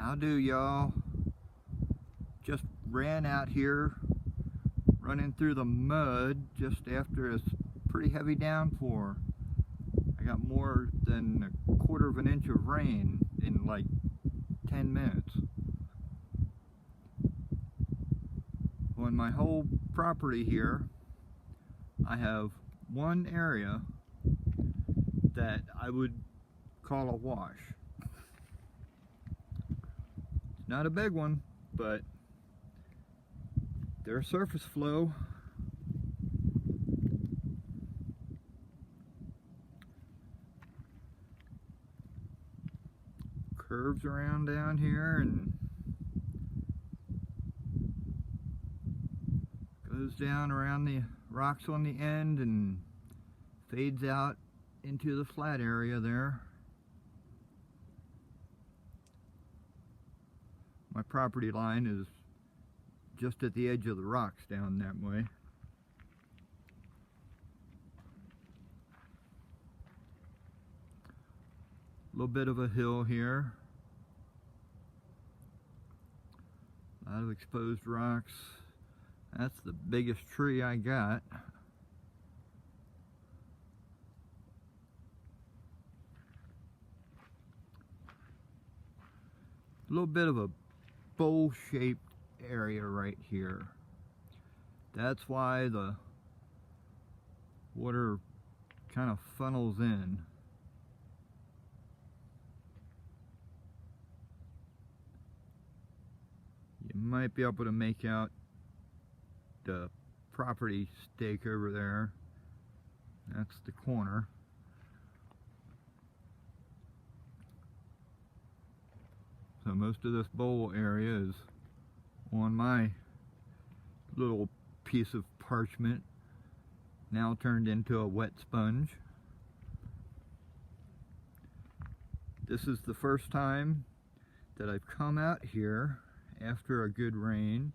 How do y'all? Just ran out here running through the mud just after a pretty heavy downpour. I got more than a quarter of an inch of rain in like 10 minutes. On my whole property here, I have one area that I would call a wash. It's not a big one, but there's surface flow. Curves around down here and goes down around the rocks on the end and fades out into the flat area there. My property line is just at the edge of the rocks down that way. A little bit of a hill here. A lot of exposed rocks. That's the biggest tree I got. A little bit of a bowl-shaped area right here. That's why the water kind of funnels in. You might be able to make out the property stake over there. That's the corner. So most of this bowl area is on my little piece of parchment, now turned into a wet sponge. This is the first time that I've come out here after a good rain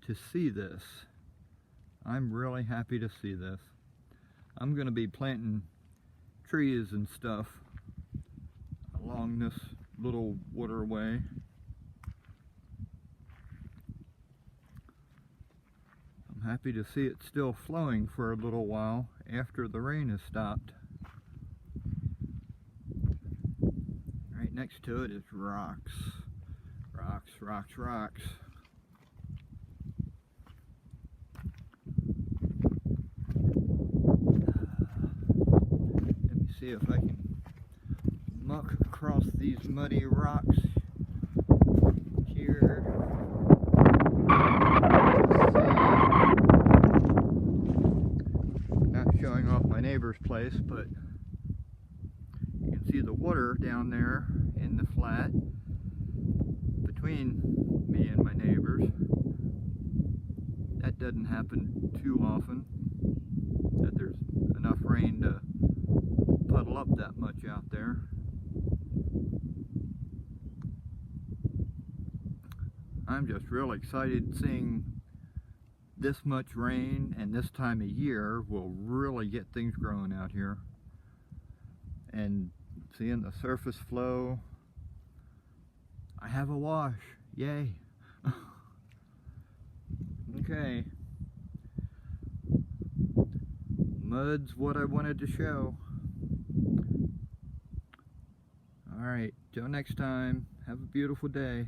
to see this. I'm really happy to see this. I'm going to be planting trees and stuff along this little waterway. I'm happy to see it still flowing for a little while after the rain has stopped. Right next to it is rocks. Rocks, rocks, rocks. Let me see if I can muck across these muddy rocks here. Not showing off my neighbor's place, but you can see the water down there in the flat between me and my neighbors. That doesn't happen too often, that there's enough rain to puddle up that much out there. I'm just real excited seeing this much rain, and this time of year will really get things growing out here. And seeing the surface flow, I have a wash, yay. Okay, mud's what I wanted to show. Alright, till next time, have a beautiful day.